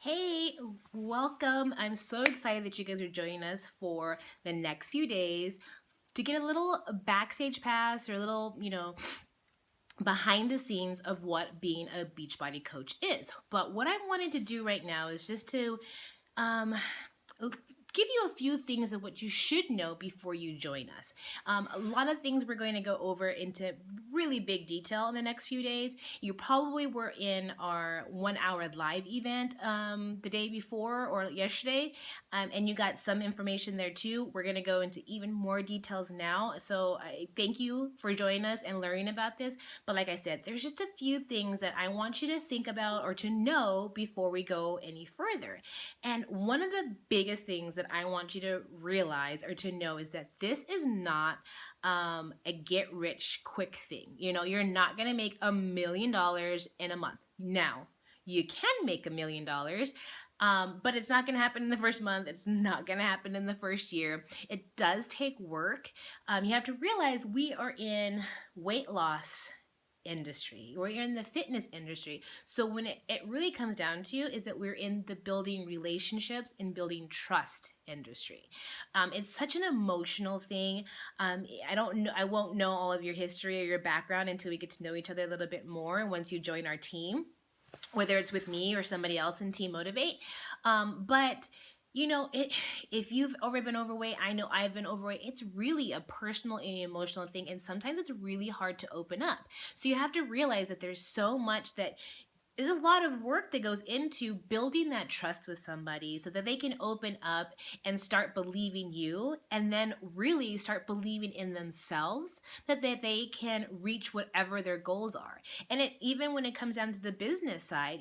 Hey, welcome. I'm so excited that you guys are joining us for the next few days to get a little backstage pass or a little, behind the scenes of what being a Beachbody coach is. But what I wanted to do right now is just to um, give you a few things of what you should know before you join us. A lot of things we're going to go over into really big detail in the next few days. You probably were in our 1 hour live event the day before or yesterday, and you got some information there too. We're going to go into even more details now. So I thank you for joining us and learning about this. But like I said, there's just a few things that I want you to think about or to know before we go any further. And one of the biggest things that I want you to realize or to know is that this is not a get rich quick thing. You're not going to make $1 million in a month. Now, you can make $1 million, but it's not going to happen in the first month. It's not going to happen in the first year. It does take work. You have to realize we are in weight loss industry, or you're in the fitness industry. So when it really comes down to is that we're in the building relationships and building trust industry. It's such an emotional thing. I won't know all of your history or your background until we get to know each other a little bit more once you join our team, whether it's with me or somebody else in Team Motivate. But if you've ever been overweight, I know I've been overweight, it's really a personal and emotional thing, and sometimes it's really hard to open up. So you have to realize that there's so much that there's a lot of work that goes into building that trust with somebody so that they can open up and start believing you, and then really start believing in themselves that they can reach whatever their goals are. And even when it comes down to the business side,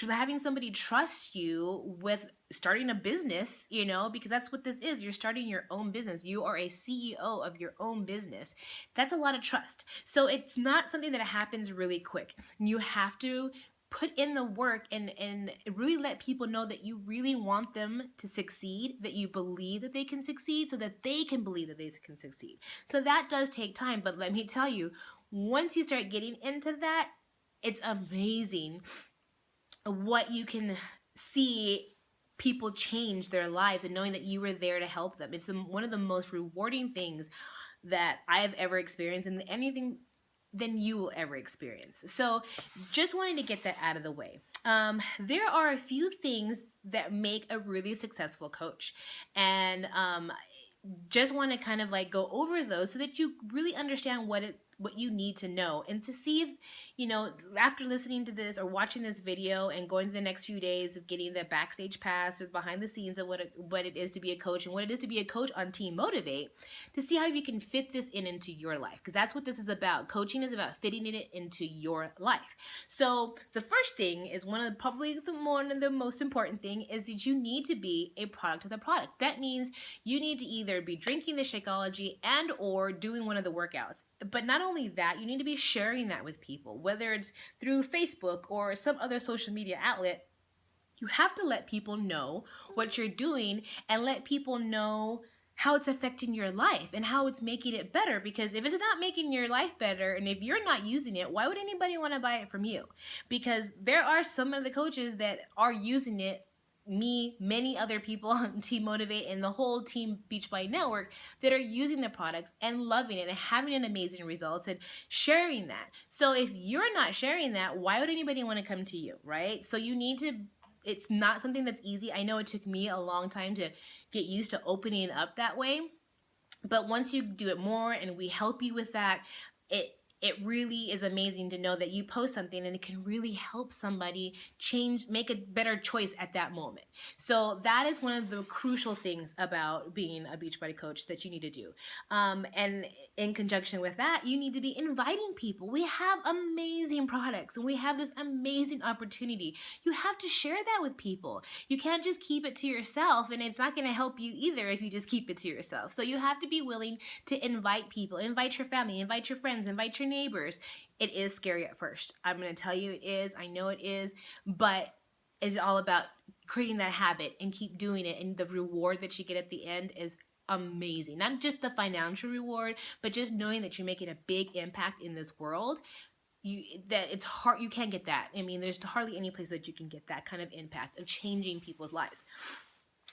having somebody trust you with starting a business, because that's what this is. You're starting your own business. You are a CEO of your own business. That's a lot of trust. So it's not something that happens really quick. You have to put in the work and really let people know that you really want them to succeed, that you believe that they can succeed so that they can believe that they can succeed. So that does take time. But let me tell you, once you start getting into that, it's amazing what you can see people change their lives and knowing that you were there to help them. It's one of the most rewarding things that I've ever experienced, and anything than you will ever experience. So just wanted to get that out of the way. There are a few things that make a really successful coach, and just want to kind of go over those so that you really understand what you need to know, and to see if, after listening to this or watching this video and going through the next few days of getting the backstage pass or behind the scenes of what it is to be a coach and what it is to be a coach on Team Motivate, to see how you can fit this into your life, because that's what this is about. Coaching is about fitting it into your life. So the first thing is one of the most important thing is that you need to be a product of the product. That means you need to either be drinking the Shakeology and or doing one of the workouts. But not only that, you need to be sharing that with people, whether it's through Facebook or some other social media outlet. You have to let people know what you're doing and let people know how it's affecting your life and how it's making it better. Because if it's not making your life better and if you're not using it, why would anybody want to buy it from you? Because there are some of the coaches that are using it, me, many other people on Team Motivate and the whole Team Beachbody network, that are using the products and loving it and having an amazing results and sharing that. So if you're not sharing that, why would anybody want to come to you, right? So you need to, it's not something that's easy. I know it took me a long time to get used to opening up that way, but once you do it more and we help you with that, it really is amazing to know that you post something and it can really help somebody make a better choice at that moment. So that is one of the crucial things about being a Beachbody coach that you need to do. And in conjunction with that, you need to be inviting people. We have amazing products and we have this amazing opportunity. You have to share that with people. You can't just keep it to yourself, and it's not going to help you either if you just keep it to yourself. So you have to be willing to invite people, invite your family, invite your friends, invite your neighbors. It is scary at first. I'm going to tell you it is. I know it is, but it's all about creating that habit and keep doing it. And the reward that you get at the end is amazing. Not just the financial reward, but just knowing that you're making a big impact in this world. that it's hard, you can't get that. I mean, there's hardly any place that you can get that kind of impact of changing people's lives.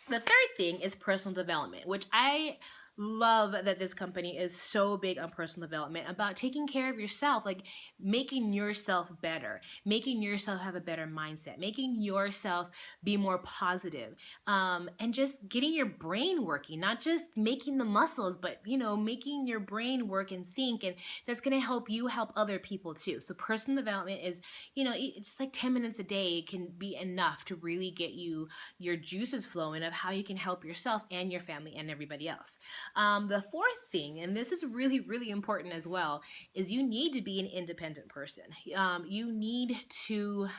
The third thing is personal development, which I love that this company is so big on personal development, about taking care of yourself, like making yourself better, making yourself have a better mindset, making yourself be more positive, and just getting your brain working, not just making the muscles, but making your brain work and think, and that's going to help you help other people too. So personal development is, it's like 10 minutes a day can be enough to really get you your juices flowing of how you can help yourself and your family and everybody else. The fourth thing, and this is really, really important as well, is you need to be an independent person. You need to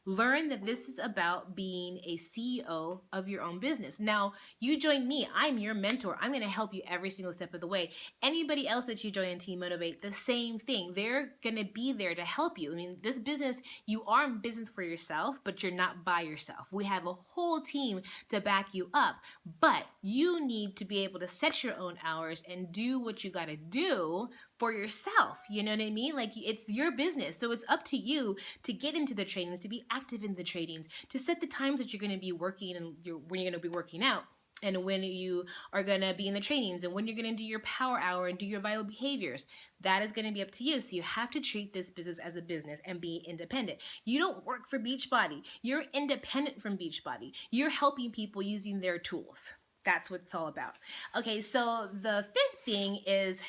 learn that this is about being a CEO of your own business. Now, you join me. I'm your mentor. I'm going to help you every single step of the way. Anybody else that you join in Team Motivate, the same thing. They're going to be there to help you. I mean, this business, you are in business for yourself, but you're not by yourself. We have a whole team to back you up, but you need to be able to set your own hours and do what you got to do for yourself. You know what I mean? Like, it's your business. So it's up to you to get into the trainings, to be active in the trainings, to set the times that you're going to be working and when you're going to be working out, and when you are going to be in the trainings, and when you're going to do your power hour and do your vital behaviors. That is going to be up to you. So you have to treat this business as a business and be independent. You don't work for Beachbody. You're independent from Beachbody. You're helping people using their tools. That's what it's all about. Okay, so the fifth thing is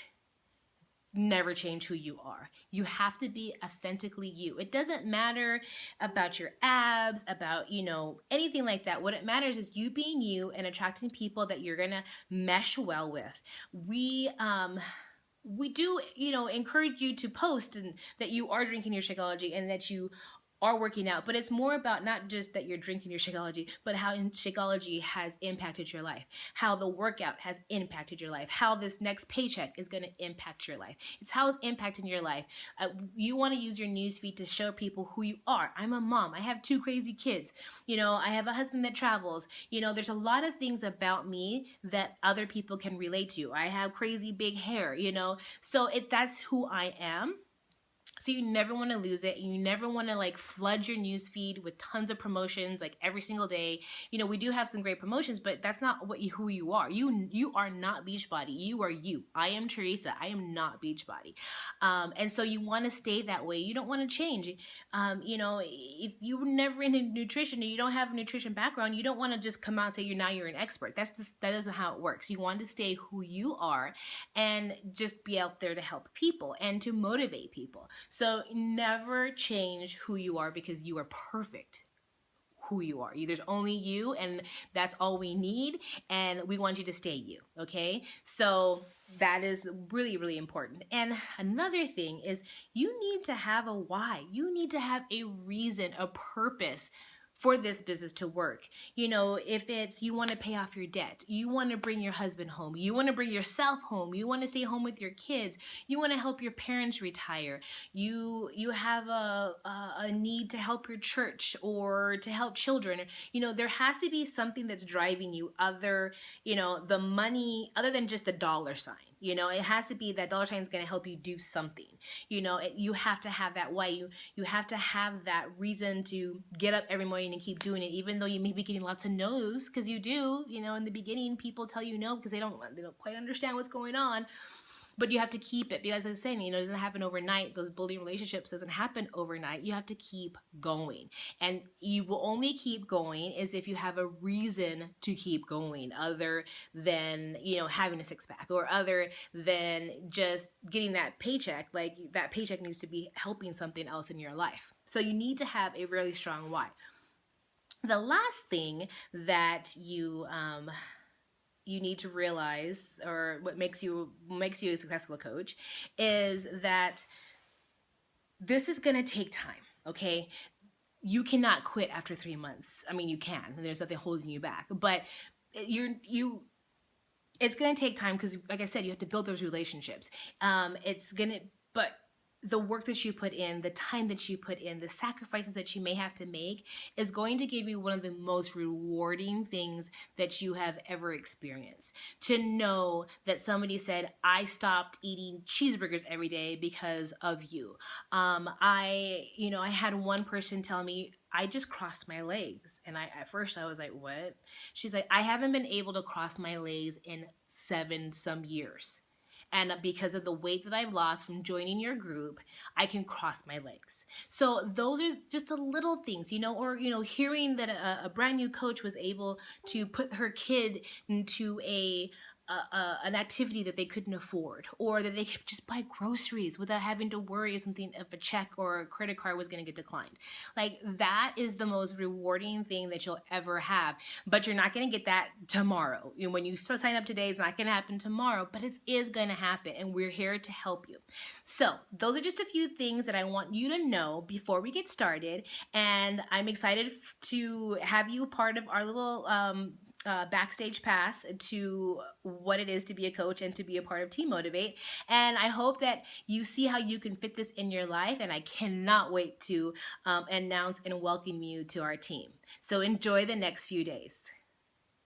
never change who you are. You have to be authentically you. It doesn't matter about your abs, about, anything like that. What it matters is you being you and attracting people that you're going to mesh well with. We do, encourage you to post and that you are drinking your Shakeology and that you are working out, but it's more about not just that you're drinking your Shakeology, but how Shakeology has impacted your life, how the workout has impacted your life, how this next paycheck is going to impact your life. It's how it's impacting your life. You want to use your newsfeed to show people who you are. I'm a mom. I have 2 crazy kids. I have a husband that travels. There's a lot of things about me that other people can relate to. I have crazy big hair, so that's who I am. So you never want to lose it. You never want to flood your newsfeed with tons of promotions every single day. We do have some great promotions, but that's not who you are. You are not Beachbody. You are you. I am Teresa. I am not Beachbody. And so you want to stay that way. You don't want to change. If you were never into nutrition and you don't have a nutrition background, you don't want to just come out and say you're an expert. That isn't how it works. You want to stay who you are and just be out there to help people and to motivate people. So never change who you are, because you are perfect who you are. There's only you, and that's all we need, and we want you to stay you, okay? So that is really, really important. And another thing is you need to have a why. You need to have a reason, a purpose for this business to work. If it's you want to pay off your debt, you want to bring your husband home, you want to bring yourself home, you want to stay home with your kids, you want to help your parents retire, you have a need to help your church or to help children. There has to be something that's driving you other, the money, other than just the dollar sign. It has to be that dollar sign is going to help you do something. You have to have that why. You have to have that reason to get up every morning and keep doing it, even though you may be getting lots of no's, because you do. In the beginning, people tell you no because they don't quite understand what's going on. But you have to keep it, because as I was saying, it doesn't happen overnight. Those building relationships doesn't happen overnight. You have to keep going. And you will only keep going is if you have a reason to keep going, other than, having a six pack, or other than just getting that paycheck. That paycheck needs to be helping something else in your life. So you need to have a really strong why. The last thing that you need to realize, or what makes you a successful coach, is that this is going to take time. Okay, you cannot quit after 3 months. I mean, you can. There's nothing holding you back, but it's going to take time, because, like I said, you have to build those relationships. But the work that you put in, the time that you put in, the sacrifices that you may have to make is going to give you one of the most rewarding things that you have ever experienced. To know that somebody said, I stopped eating cheeseburgers every day because of you. I had one person tell me, I just crossed my legs. And at first I was like, what? She's like, I haven't been able to cross my legs in 7 some years. And because of the weight that I've lost from joining your group, I can cross my legs. So those are just the little things, or hearing that a brand new coach was able to put her kid into an activity that they couldn't afford, or that they could just buy groceries without having to worry if a check or a credit card was going to get declined. Like, that is the most rewarding thing that you'll ever have. But you're not going to get that tomorrow. When you sign up today, it's not going to happen tomorrow, but it is going to happen, and we're here to help you. So those are just a few things that I want you to know before we get started, and I'm excited to have you part of our little backstage pass to what it is to be a coach and to be a part of Team Motivate. And I hope that you see how you can fit this in your life, and I cannot wait to announce and welcome you to our team. So enjoy the next few days.